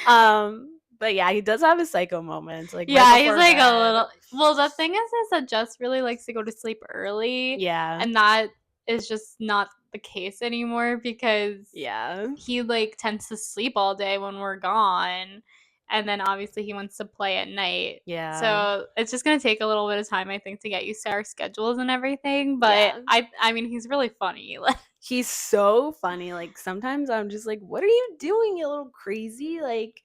now. But yeah, he does have his psycho moments. Like yeah, he's like bed. A little. Well, the thing is that Jess really likes to go to sleep early. Yeah, and that is just not the case anymore because yeah, he like tends to sleep all day when we're gone. And then obviously he wants to play at night. Yeah. So it's just gonna take a little bit of time, I think, to get used to our schedules and everything. But yeah. I mean, he's really funny. He's so funny. Like sometimes I'm just like, what are you doing, you little crazy? Like,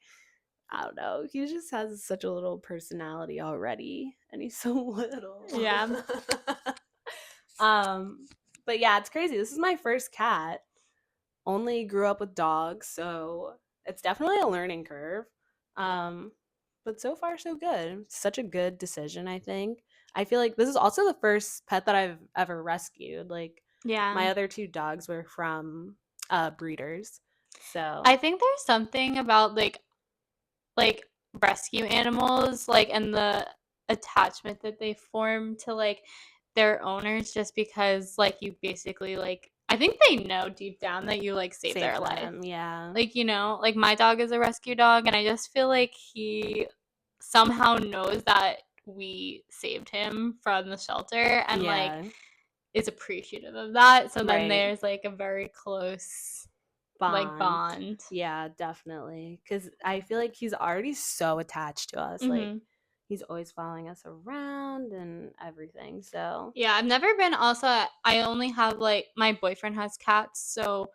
I don't know. He just has such a little personality already, and he's so little. Yeah. But yeah, it's crazy. This is my first cat. Only grew up with dogs, so it's definitely a learning curve. But so far so good. Such a good decision, I think. I feel like this is also the first pet that I've ever rescued. Like, yeah, my other two dogs were from breeders. So I think there's something about like rescue animals, like, and the attachment that they form to like their owners, just because like you basically like, I think they know deep down that you like saved their life. Yeah. Like, you know, like my dog is a rescue dog, and I just feel like he somehow knows that we saved him from the shelter and like is appreciative of that. So then there's like a very close bond. Yeah, definitely. Because I feel like he's already so attached to us. Like, he's always following us around and everything. So yeah, I've never been. Also, I only have like, my boyfriend has cats, so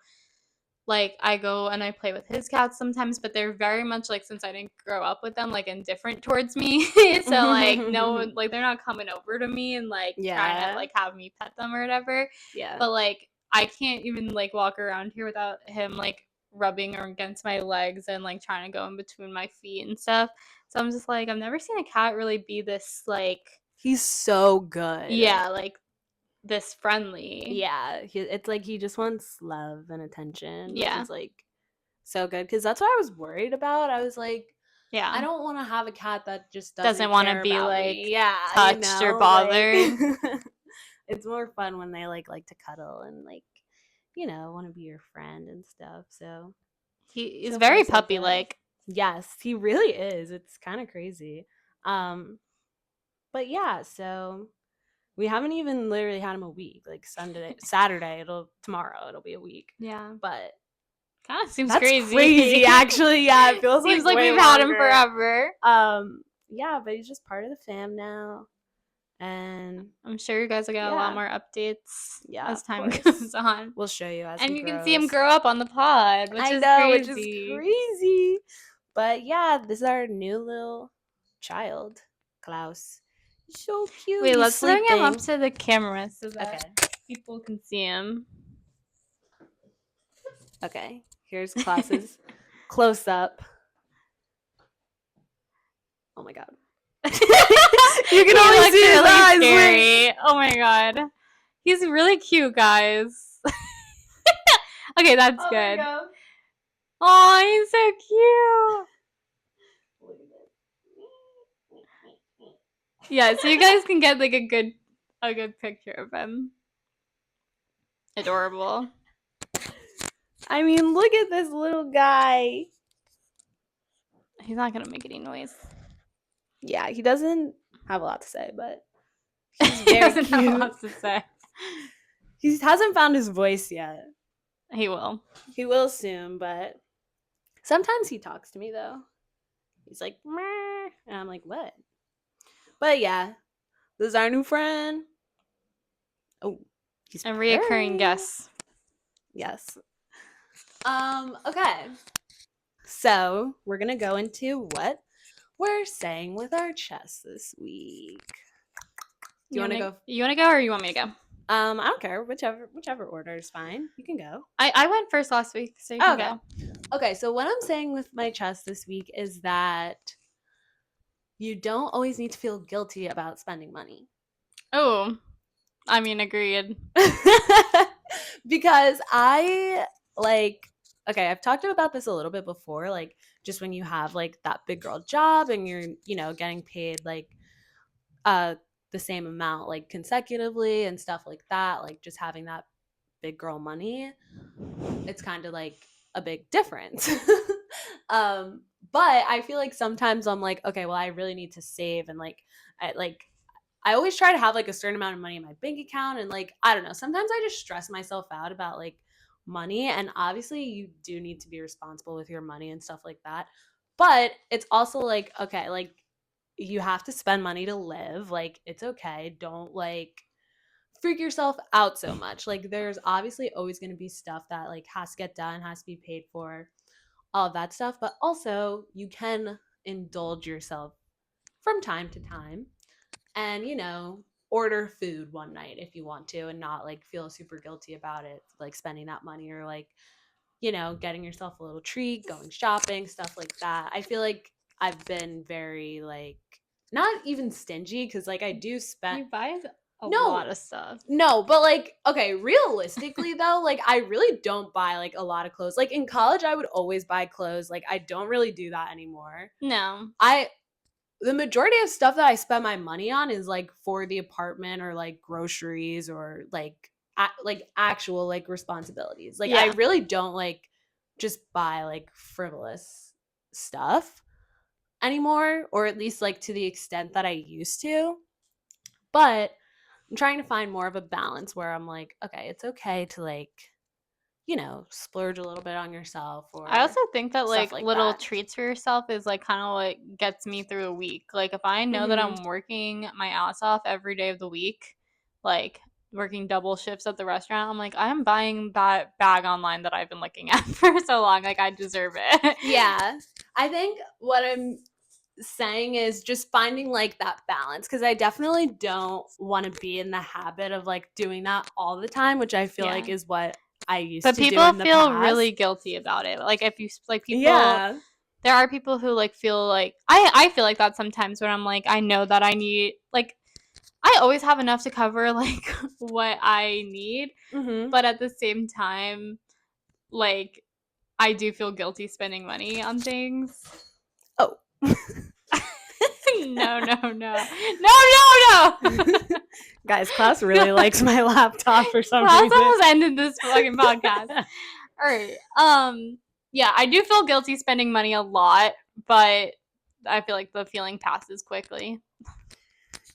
like I go and I play with his cats sometimes, but they're very much like, since I didn't grow up with them, like indifferent towards me. So like no, like they're not coming over to me and like trying to like have me pet them or whatever. Yeah. But like I can't even like walk around here without him like rubbing against my legs and like trying to go in between my feet and stuff. So I'm just like, I've never seen a cat really be this like, he's so good. Yeah, like this friendly. Yeah, it's like he just wants love and attention. Yeah, it's like so good, because that's what I was worried about. I was like, yeah, I don't want to have a cat that just doesn't want to be like me. touched or bothered. Like, it's more fun when they like to cuddle and like, you know, want to be your friend and stuff. So he is very puppy like. Yes, he really is. It's kind of crazy. But yeah, so we haven't even literally had him a week. Like Saturday, tomorrow it'll be a week. Yeah, but kind of seems crazy. Crazy, actually. Yeah, it feels seems like we've had him forever. Yeah, but he's just part of the fam now, And I'm sure you guys will get a lot more updates as time goes on. We'll show you as and he you grows. Can see him grow up on the pod, which is crazy. But yeah, this is our new little child, Klaus. So cute. Wait, let's bring him up to the camera so that people can see him. Okay, here's Klaus's close up. Oh my god. You can only see his eyes. Scary. Oh my god. He's really cute, guys. Okay, that's good. Oh, he's so cute. Yeah, so you guys can get like a good picture of him. Adorable. I mean, look at this little guy. He's not gonna make any noise. Yeah, he doesn't have a lot to say, but he's very cute. Have a lot to say. He hasn't found his voice yet. He will. He will soon, but sometimes he talks to me though. He's like, meh, and I'm like, what? But yeah, this is our new friend. Oh, he's a reoccurring guest. Yes. Okay. So we're gonna go into what we're saying with our chest this week. Do you want to go? You want to go, or you want me to go? I don't care. Whichever order is fine. You can go. I went first last week, so you can go. Okay, so what I'm saying with my chest this week is that you don't always need to feel guilty about spending money. Oh, I mean, agreed. Because I've talked about this a little bit before, like just when you have like that big girl job and you're, getting paid like the same amount like consecutively and stuff like that, like just having that big girl money, it's kind of like a big difference. But I feel like sometimes I'm like, okay, well, I really need to save, and I always try to have like a certain amount of money in my bank account, and like I don't know, sometimes I just stress myself out about like money, and obviously you do need to be responsible with your money and stuff like that, but it's also like, okay, like you have to spend money to live, like it's okay, don't like freak yourself out so much. Like there's obviously always going to be stuff that like has to get done, has to be paid for, all of that stuff, but also you can indulge yourself from time to time and order food one night if you want to, and not like feel super guilty about it, like spending that money, or like getting yourself a little treat, going shopping, stuff like that. I feel like I've been very like not even stingy, because like I do spend. You buy a lot of stuff. No, but like, okay, realistically though, like I really don't buy like a lot of clothes. Like in college I would always buy clothes. Like I don't really do that anymore. No. The majority of stuff that I spend my money on is like for the apartment, or like groceries, or like actual like responsibilities. Like I really don't like just buy like frivolous stuff anymore, or at least like to the extent that I used to. But I'm trying to find more of a balance where I'm like, okay, it's okay to like, splurge a little bit on yourself. Or I also think that like little treats for yourself is like kind of what gets me through the week. Like if I know that I'm working my ass off every day of the week, like working double shifts at the restaurant, I'm like, I'm buying that bag online that I've been looking at for so long. Like I deserve it. Yeah. I think what I'm saying is just finding like that balance, because I definitely don't want to be in the habit of like doing that all the time, which I feel like is what I used to do in the past. But people feel really guilty about it. Like if you like people, there are people who like feel like I feel like that sometimes when I'm like, I know that I need, like I always have enough to cover like what I need, but at the same time, like I do feel guilty spending money on things. Oh. No. Guys, Klaus really likes my laptop for some reason. Klaus almost ended this fucking podcast. All right. Yeah, I do feel guilty spending money a lot, but I feel like the feeling passes quickly.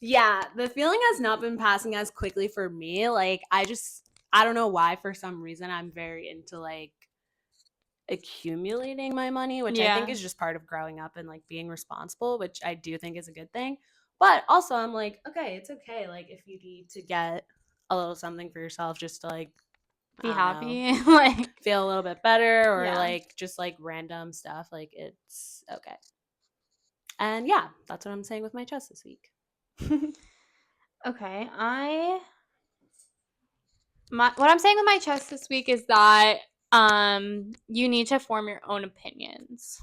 Yeah, the feeling has not been passing as quickly for me. Like I don't know why, for some reason I'm very into like accumulating my money, which I think is just part of growing up and like being responsible, which I do think is a good thing. But also I'm like, okay, it's okay. Like if you need to get a little something for yourself just to like be happy, like feel a little bit better, or like just like random stuff, like it's okay. And yeah, that's what I'm saying with my chest this week. Okay, what I'm saying with my chest this week is that you need to form your own opinions.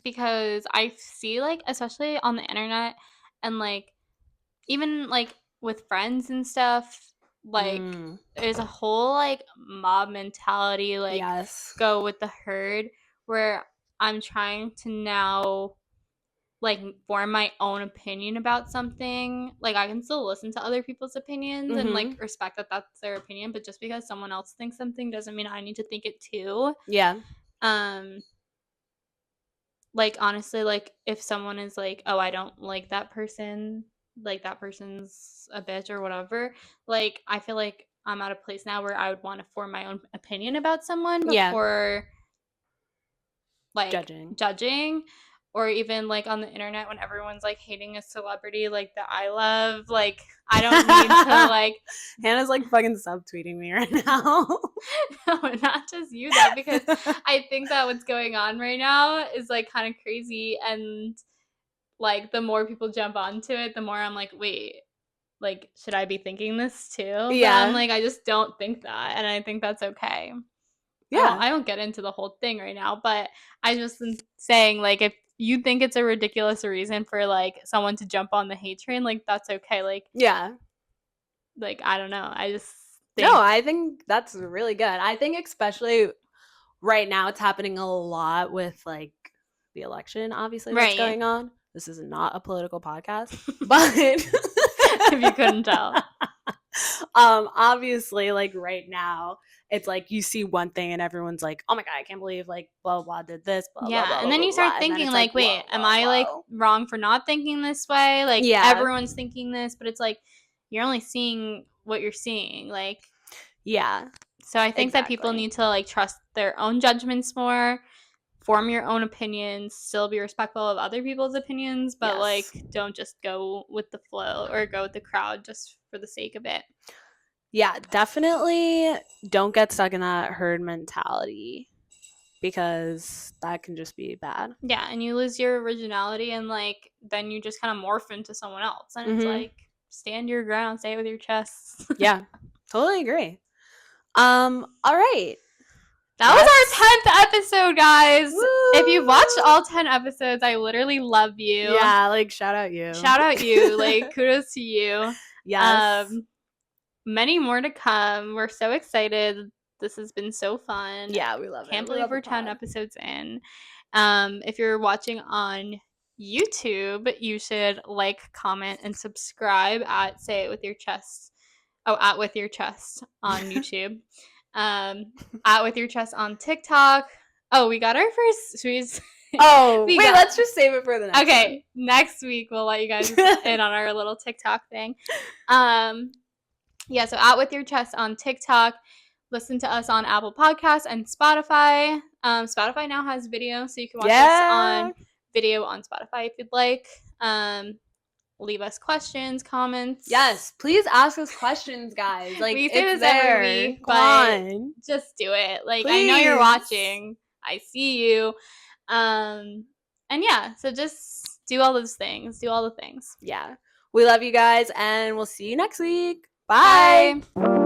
Because I see, like, especially on the internet and like even like with friends and stuff, like there's a whole like mob mentality, like go with the herd, where I'm trying to now like form my own opinion about something. Like I can still listen to other people's opinions and like respect that that's their opinion, but just because someone else thinks something doesn't mean I need to think it too. Like honestly, like if someone is like, oh, I don't like that person, like that person's a bitch or whatever, like I feel like I'm at a place now where I would want to form my own opinion about someone before like judging. Or even like on the internet when everyone's like hating a celebrity like that I love, like I don't need to like Hannah's like fucking subtweeting me right now. No, not just you though, because I think that what's going on right now is like kind of crazy, and like the more people jump onto it, the more I'm like, wait, like should I be thinking this too? But I'm like, I just don't think that, and I think that's okay. I don't get into the whole thing right now, but I just am saying, like, if you think it's a ridiculous reason for like someone to jump on the hate train, like that's okay. Like like I don't know, I just think I think that's really good. I think especially right now it's happening a lot with like the election obviously that's going on. This is not a political podcast, but if you couldn't tell. Obviously like right now it's like you see one thing and everyone's like, oh my god, I can't believe like blah blah did this, blah blah blah, and then blah, you start blah. thinking like, wait, am I like wrong for not thinking this way? Like everyone's thinking this, but it's like you're only seeing what you're seeing, like so I think that people need to like trust their own judgments more, form your own opinions, still be respectful of other people's opinions, but like don't just go with the flow or go with the crowd just for the sake of it. Yeah, definitely don't get stuck in that herd mentality, because that can just be bad. Yeah, and you lose your originality, and like then you just kind of morph into someone else, and it's like stand your ground, say it with your chest. Yeah, totally agree. All right. That was our 10th episode, guys. Woo! If you've watched all 10 episodes, I literally love you. Yeah, like shout out you. Like kudos to you. Yes. Many more to come. We're so excited. This has been so fun. Yeah, we love it. Can't believe we're 10 episodes in. If you're watching on YouTube, you should like, comment, and subscribe at Say It With Your Chest. Oh, at With Your Chest on YouTube. At With Your Chest on TikTok. Oh, we got our first. Let's just save it for the next one. Next week we'll let you guys in on our little TikTok thing. So At With Your Chest on TikTok. Listen to us on Apple Podcasts and Spotify. Spotify now has video, so you can watch us on video on Spotify if you'd like. Leave us questions, comments. Yes, please ask us questions, guys. Like, we say this there. Every week, Come on. just do it. Like, please. I know you're watching. I see you. And yeah, so just do all those things. Do all the things. Yeah. We love you guys, and we'll see you next week. Bye. Bye.